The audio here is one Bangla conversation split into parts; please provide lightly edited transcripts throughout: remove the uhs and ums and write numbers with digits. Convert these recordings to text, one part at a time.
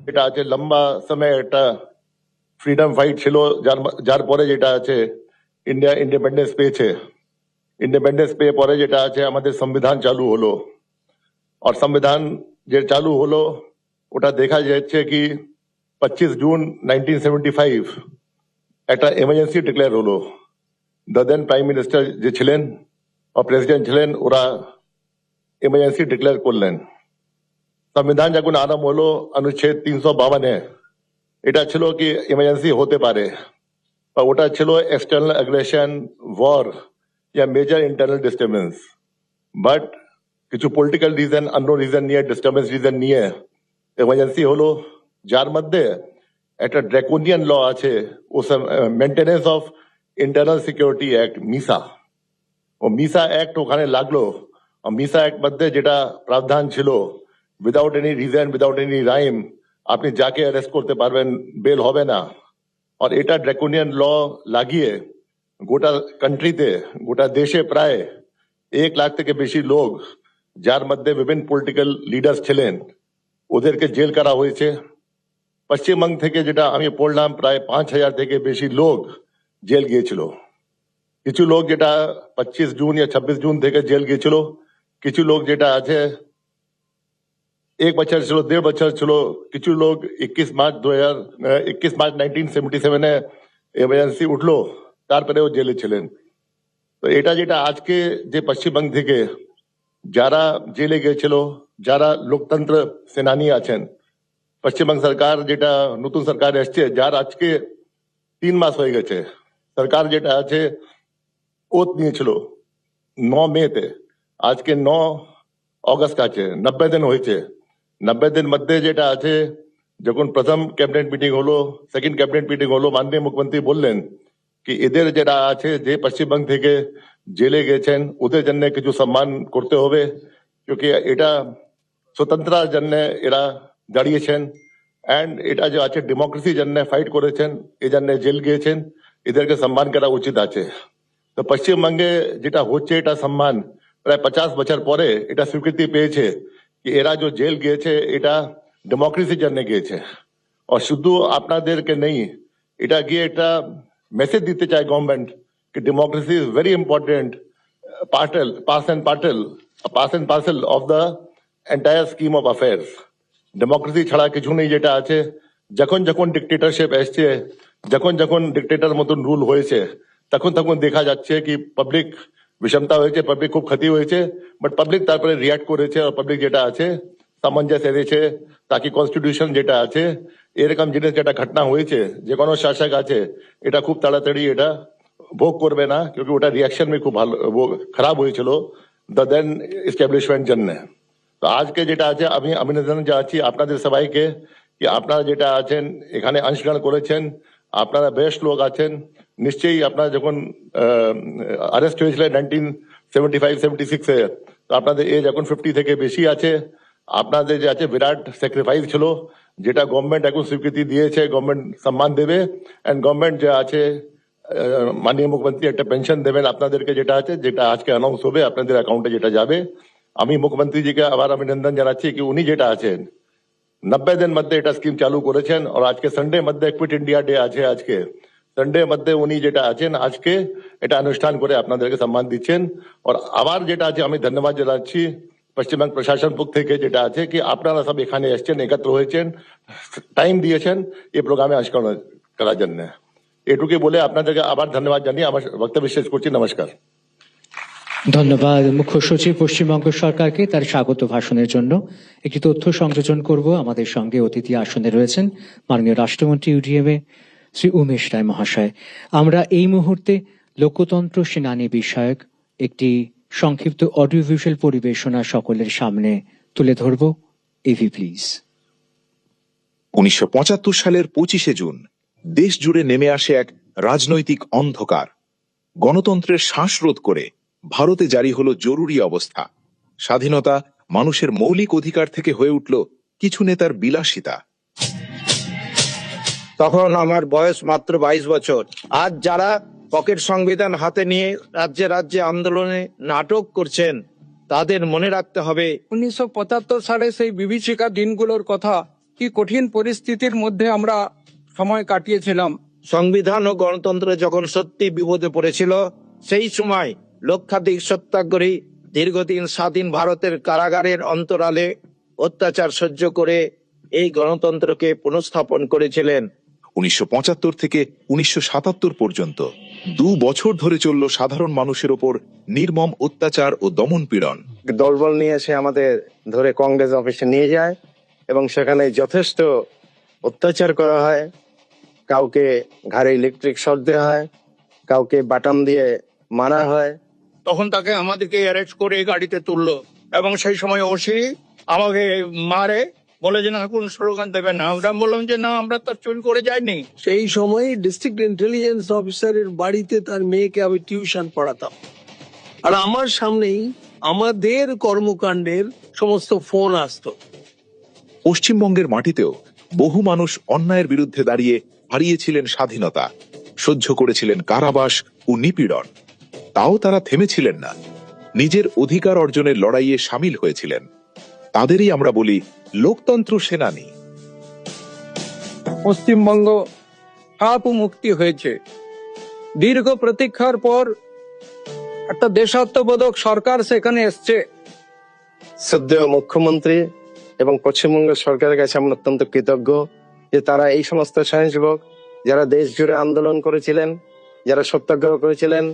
এটা আছে লম্বা সময় একটা ফ্রিডম ফাইট ছিল, যার পরে যেটা আছে ইন্ডিয়া ইন্ডিপেন্ডেন্স পেয়েছে। ইন্ডিপেন্ডেন্স পেয়ে পরে যেটা আছে আমাদের সংবিধান চালু হলো, আর সংবিধান যে চালু হলো ওটা দেখা যাচ্ছে কি 25 জুন 1975 একটা এমার্জেন্সি ডিক্লেয়ার হলো। দেন প্রাইম মিনিস্টার যে ছিলেন আর প্রেসিডেন্ট ছিলেন ওরা এমার্জেন্সি ডিক্লেয়ার করলেন। সংবিধান যখন আরম্ভ হলো অনুচ্ছেদ 352 এটা ছিল কি এমার্জেন্সি হতে পারে, বা ওটা ছিল এক্সটার্নাল অ্যাগ্রেশন, ওয়ার या मेजर इंटरनल डिस्टर्बेंस। বাট কিছু পলিটিক্যাল রিজন, অন্য রিজন নিয়ে, ডিস্টার্বেন্স রিজন নিয়ে এমার্জেন্সি হলো, যার মধ্যে একটা ড্রাকোনিয়ান ল আছে, ও maintenance of internal security act, MISA. ও মিসা অ্যাক্ট ওখানে লাগলো। আর মিসা অ্যাক্ট মধ্যে যেটা প্রাবধান ছিল, without any reason, without any rhyme আপনি যাকে অ্যারেস্ট করতে পারবেন, বেল হবে না। আর এটা ড্রাকোনিয়ান ল লাগিয়ে গোটা কান্ট্রিতে, গোটা দেশে প্রায় 1 লাখ থেকে বেশি লোক, যার মধ্যে বিভিন্ন পলিটিক্যাল লিডার্স ছিলেন, ওদেরকে জেল করা হয়েছে। পশ্চিমবঙ্গ থেকে যেটা আমি পড়লাম প্রায় 5000 থেকে বেশি লোক জেল গিয়েছিল। কিছু লোক যেটা 25 জুন या 26 জুন থেকে জেল গিয়েছিল, কিছু লোক যেটা আছে 1 বছর ছিল, 1.5 বছর ছিল, কিছু লোক 21 মার্চ 1977 এমার্জেন্সি উঠলো, তারপরেও জেলে ছিলেন। তো এটা যেটা আজকে যে পশ্চিমবঙ্গ থেকে যারা জেলে গিয়েছিল, যারা লোকতন্ত্র সেনানী আছেন, পশ্চিমবঙ্গ সরকার যেটা নতুন সরকার এসছে, যার আজকে 3 মাস হয়ে গেছে, সরকার যেটা আছে ওত নিয়েছিল 9 মেতে, আজকে 9 অগস্ট আছে, 90 দিন হয়েছে। 90 দিন মধ্যে যেটা আছে, যখন প্রথম ক্যাবিনেট মিটিং হলো, সেকেন্ড ক্যাবিনেট মিটিং হলো, মাননীয় মুখ্যমন্ত্রী বললেন কি এদের যেটা আছে যে পশ্চিমবঙ্গ থেকে জেলে গেছেন ওদের জন্য কিছু সম্মান করতে হবে, क्योंकि এটা স্বতন্ত্রার জন্য এরা দাঁড়িয়েছেন, অ্যান্ড এটা যে আছে ডেমোক্রেসির জন্য ফাইট করেছেন, এই জন্য জেল গিয়েছেন, এদেরকে সম্মান করা উচিত আছে। তো পশ্চিমবঙ্গে যেটা হচ্ছে এটা সম্মান প্রায় 50 বছর পরে এটা স্বীকৃতি পেয়েছে কি এরা যে জেল গিয়েছে এটা ডেমোক্রেসির জন্য গিয়েছে। আর শুধু আপনাদেরকে নেই, এটা গিয়ে একটা মেসেজ দিতে চায় গভর্নমেন্ট कि democracy is very important part and parcel of the entire scheme of affairs. Democracy ছাড়া কিছু নেই যেটা আছে। যখন যখন ডিক্টেটরশিপ এসছে, যখন যখন ডিক্টেটর মতন রুল হয়েছে, তখন তখন দেখা যাচ্ছে কি পাবলিক বিষমতা হয়েছে, পাবলিক খুব ক্ষতি হয়েছে, বাট পাবলিক তারপরে রিয়াক্ট করেছে, আর পাবলিক যেটা আছে সামঞ্জস্য এনেছে, তাকে কনস্টিটিউশন যেটা আছে এরকম জিনিস যেটা ঘটনা হয়েছে, যে কোনো শাসক আছে এটা খুব তাড়াতাড়ি এটা ভোগ করবে না, क्योंकि ওটা রিয়াকশন में খুব ভালো খারাপ হয়েছিল দেন এস্টাবলিশমেন্ট জন্য। তো আজকে যেটা আছে আমি অভিনন্দন জানাচ্ছি আপনাদের সবাইকে কি আপনারা যেটা আছেন এখানে অংশগ্রহণ করেছেন, আপনারা বেস্ট লোক আছেন। নিশ্চয়ই আপনারা যখন অ্যারেস্ট হয়েছিলেন 1975-76 এ, তো আপনাদের এজ এখন 50 থেকে বেশি আছে। আপনাদের যে আছে বিরাট স্যাক্রিফাইস ছিল, যেটা গভর্নমেন্ট এখন স্বীকৃতি দিয়েছে, গভর্নমেন্ট সম্মান দেবে, এন্ড গভর্নমেন্ট যে আছে মাননীয় মুখ্যমন্ত্রী একটা পেনশন দেবেন আপনাদেরকে, যেটা আছে যেটা আজকে অ্যানাউন্স হবে আপনাদের অ্যাকাউন্টে যেটা যাবে। আমি মুখ্যমন্ত্রীজিকে আবার অভিনন্দন জানাচ্ছি কি উনি যেটা আছেন 90 দিন মধ্যে এটা স্কিম চালু করেছেন, আর আজকে সানডে মধ্যে কুইট ইন্ডিয়া ডে আছে, আজকে সানডে মধ্যে উনি যেটা আছেন আজকে এটা অনুষ্ঠান করে আপনাদেরকে সম্মান দিচ্ছেন। আর আবার যেটা আছে আমি ধন্যবাদ জানাচ্ছি পশ্চিমবঙ্গ প্রশাসন পক্ষ থেকে যেটা আছে কি আপনারা সব এখানে এসছেন, একত্র হয়েছেন, টাইম দিয়েছেন এই প্রোগ্রামে অংশগ্রহণ করার জন্য। এটুকুই বলে আপনাদেরকে আবার ধন্যবাদ জানিয়ে আমার বক্তব্য শেষ করছি। নমস্কার। ধন্যবাদ মুখ্য সচিব পশ্চিমবঙ্গ সরকারকে তার স্বাগত ভাষণের জন্য। একটি তথ্য সংযোজন করব, আমাদের সঙ্গে অতিথি আসনে রয়েছেন মাননীয় রাষ্ট্রমন্ত্রী ইউডিএমএ শ্রী উমেশ রায় মহাশয়। আমরা এই মুহূর্তে লোকতন্ত্র সেনানী বিষয়ক একটি সংক্ষিপ্ত অডিও ভিজুয়াল পরিবেশনা সকলের সামনে তুলে ধরব। AV please. 1975 সালের 25শে জুন দেশ জুড়ে নেমে আসে এক রাজনৈতিক অন্ধকার। গণতন্ত্রের শ্বাসরোধ করে ভারতে জারি হলো জরুরি অবস্থা। স্বাধীনতা মানুষের মৌলিক অধিকার থেকে হয়ে উঠল কিছু নেতার বিলাসিতা। তখন আমার বয়স মাত্র 22 বছর। আজ যারা পকেট সংবিধান হাতে নিয়ে রাজ্যে রাজ্যে আন্দোলনে নাটক করছেন, তাদের মনে রাখতে হবে 1975 সালে সেই বিভীষিকা দিনগুলোর কথা কি কঠিন পরিস্থিতির মধ্যে আমরা সময় কাটিয়েছিলাম। সংবিধান ও গণতন্ত্র যখন সত্যি বিপদে পড়েছিল, সেই সময় লক্ষাধিক সত্যাগ্রহী দীর্ঘদিন স্বাধীন ভারতের কারাগারের অন্তরালে অত্যাচার সহ্য করে এই গণতন্ত্রকে পুনঃস্থাপন করেছিলেন। 1975 থেকে 1977 পর্যন্ত 2 বছর ধরে চলল সাধারণ মানুষের ওপর নির্মম অত্যাচার ও দমনপীড়ন। দলবল নিয়ে এসে আমাদের ধরে কংগ্রেস অফিসে নিয়ে যায় এবং সেখানে যথেষ্ট অত্যাচার করা হয়। কাউকে ঘাড়ে ইলেকট্রিক শক দেওয়া হয়, কাউকে বাটাম দিয়ে মারা হয়। তখন তাকে আমাদেরকে অ্যারেস্ট করে গাড়িতে তুললো এবং সেই সময় ওসি আমাকে মারে, বলে যে না কোন স্লোগান দেবে না। আমরা বললাম যে না, আমরা তো চুরি করে যাইনি। সেই সময় ডিস্ট্রিক্ট ইন্টেলিজেন্স অফিসারের বাড়িতে তার মেয়েকে আমি টিউশন পড়াতাম, আর আমার সামনেই আমাদের কর্মকাণ্ডের সমস্ত ফোন আসতো। পশ্চিমবঙ্গের মাটিতেও বহু মানুষ অন্যায়ের বিরুদ্ধে দাঁড়িয়ে হারিয়েছিলেন স্বাধীনতা, সহ্য করেছিলেন কারাবাস ও নিপীড়ন। তাও তারা থেমেছিলেন না, নিজের অধিকার অর্জনের লড়াইয়ে সামিল হয়েছিলেন। তাদেরই আমরা বলি লোকতন্ত্র সেনানী। পশ্চিমবঙ্গ সাপ মুক্তি হয়েছে। দীর্ঘ প্রতীক্ষার পর একটা দেশাত্মবোধক সরকার সেখানে এসছে। শ্রদ্ধেয় মুখ্যমন্ত্রী এবং পশ্চিমবঙ্গ সরকারের কাছে আমরা অত্যন্ত কৃতজ্ঞ যে তারা এই সমস্ত স্বয়ংসেবক যারা দেশ জুড়ে আন্দোলন করেছিলেন, যারা সত্যাগ্রহ করেছিলেন,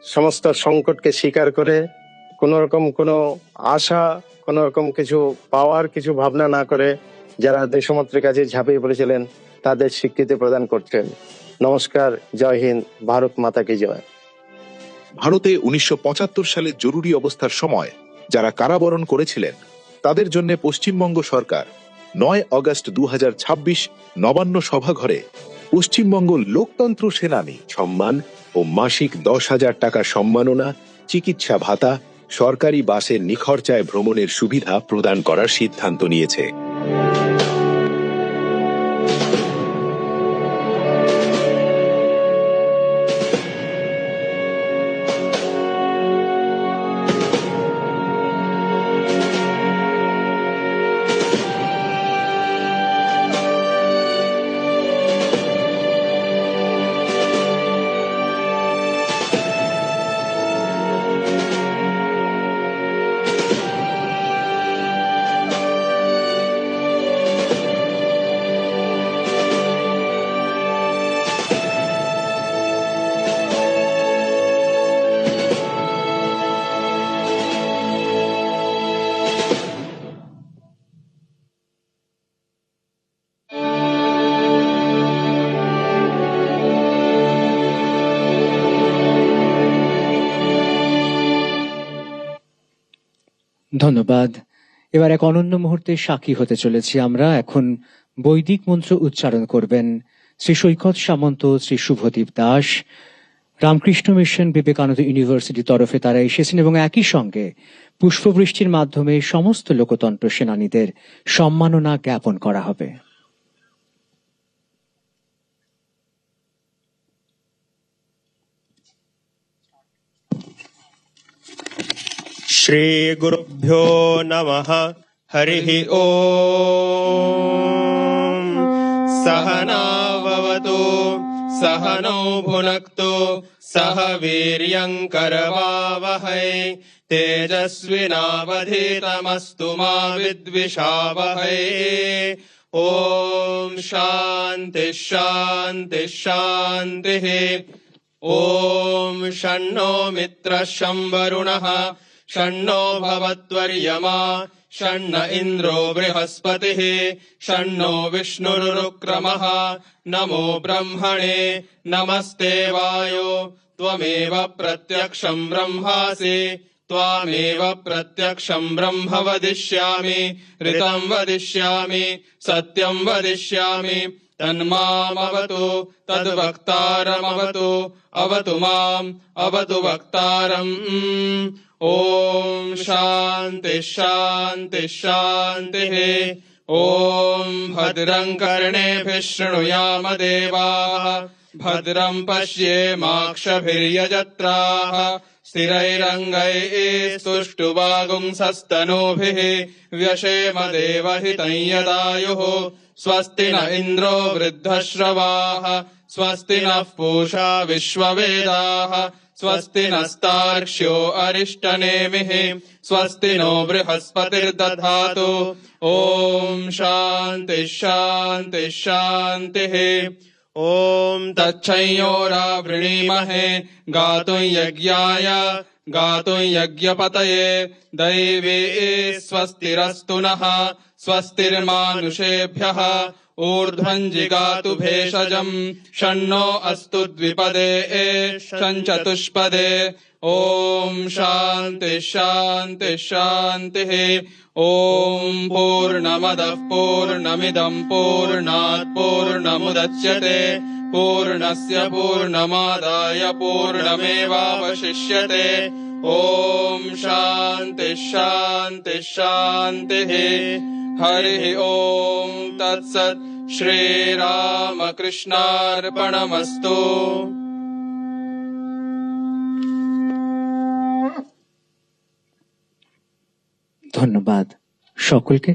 সমস্ত সংকটকে স্বীকার করে কোন রকম কোনো আশা, কোন রকম কিছু পাওয়ার কিছু ভাবনা না করে যারা দেশমাতৃর কাছে ঝাঁপিয়ে পড়েছিলেন, তাদের স্বীকৃতি প্রদান করছেন। নমস্কার, জয় হিন্দ, ভারত মাতা কি জয়। ভারতে 1975 সালে জরুরি অবস্থার সময় যারা কারাবরণ করেছিলেন, তাদের জন্য পশ্চিমবঙ্গ সরকার 9 আগস্ট 2026 নবান্ন সভাঘরে পশ্চিমবঙ্গ লোকতন্ত্র সেনানী সম্মান ও মাসিক 10,000 টাকা সম্মাননা, চিকিৎসা ভাতা, সরকারি বাসে নিখরচায় ভ্রমণের সুবিধা প্রদান করার সিদ্ধান্ত নিয়েছে। ধন্যবাদ। এবার এক অনন্য মুহূর্তে সাক্ষী হতে চলেছি আমরা। এখন বৈদিক মন্ত্র উচ্চারণ করবেন শ্রী সৈকত সামন্ত, শ্রী শুভদীপ দাস। রামকৃষ্ণ মিশন বিবেকানন্দ ইউনিভার্সিটির তরফে তারা এসেছেন এবং একই সঙ্গে পুষ্পবৃষ্টির মাধ্যমে সমস্ত লোকতন্ত্র সেনানীদের সম্মাননা জ্ঞাপন করা হবে। श्री गुरुभ्यो नमः। हरिः ओम्। सहना भवतु, सहनौ भुनक्तु, सह वीर्यङ्करवावहै, तेजस्विनावधीतमस्तु मा विद्विषावहै। ॐ शान्ति शान्ति शान्तिः। ॐ शन्नो मित्रः शं वरुणः, शन्नो भवत्वर्यमा, शन्न इन्द्रो बृहस्पतिः, शन्नो विष्णुरुक्रमः। नमो ब्रह्मणे नमस्ते वायो, त्वमेव प्रत्यक्षं ब्रह्मासि, त्वामेव प्रत्यक्षं ब्रह्म वदिष्यामि, ऋतं वदिष्यामि, सत्यं वदिष्यामि। तन्मामवतु तद्वक्तारमवतु, अवतु माम् अवतु वक्तारम्। ॐ शान्ति शान्ति शान्तिः। ॐ भद्रं कर्णेभिः शृणुयाम देवाः, भद्रं पश्येमाक्षभिर्यजत्राः, स्थिरैरङ्गैस्तुष्टुवागुंसस्तनूभिः व्यशेम देवहितं यदायुः स्वस्ति न इन्द्रो वृद्धश्रवाः स्वस्ति नः पूषा विश्ववेदाः स्वस्ति नस्तार्क्ष्यो अरिष्टनेमिः स्वस्ति नो बृहस्पतिर्दधातु ॐ शान्ति शान्ति शान्तिः ॐ तच्छंयोरावृणीमहे गातुं यज्ञाय गातुं यज्ञपतये दैवी स्वस्तिरस्तु नः स्वस्तिर्मानुषेभ्यः ऊर्ध्वं जिगातु भेषजम् शन्नो अस्तु द्विपदे चतुष्पदे ॐ शान्ति शान्ति शान्तिः ॐ पूर्णमदः पूर्णमिदं पूर्णात् पूर्णमुदच्यते पूर्णस्य पूर्णमादाय पूर्णमेवावशिष्यते ॐ शान्ति शान्ति शान्तिः हरिः ॐ तत्सत् श्रीरामकृष्णार्पणमस्तु। ধন্যবাদ সকলকে।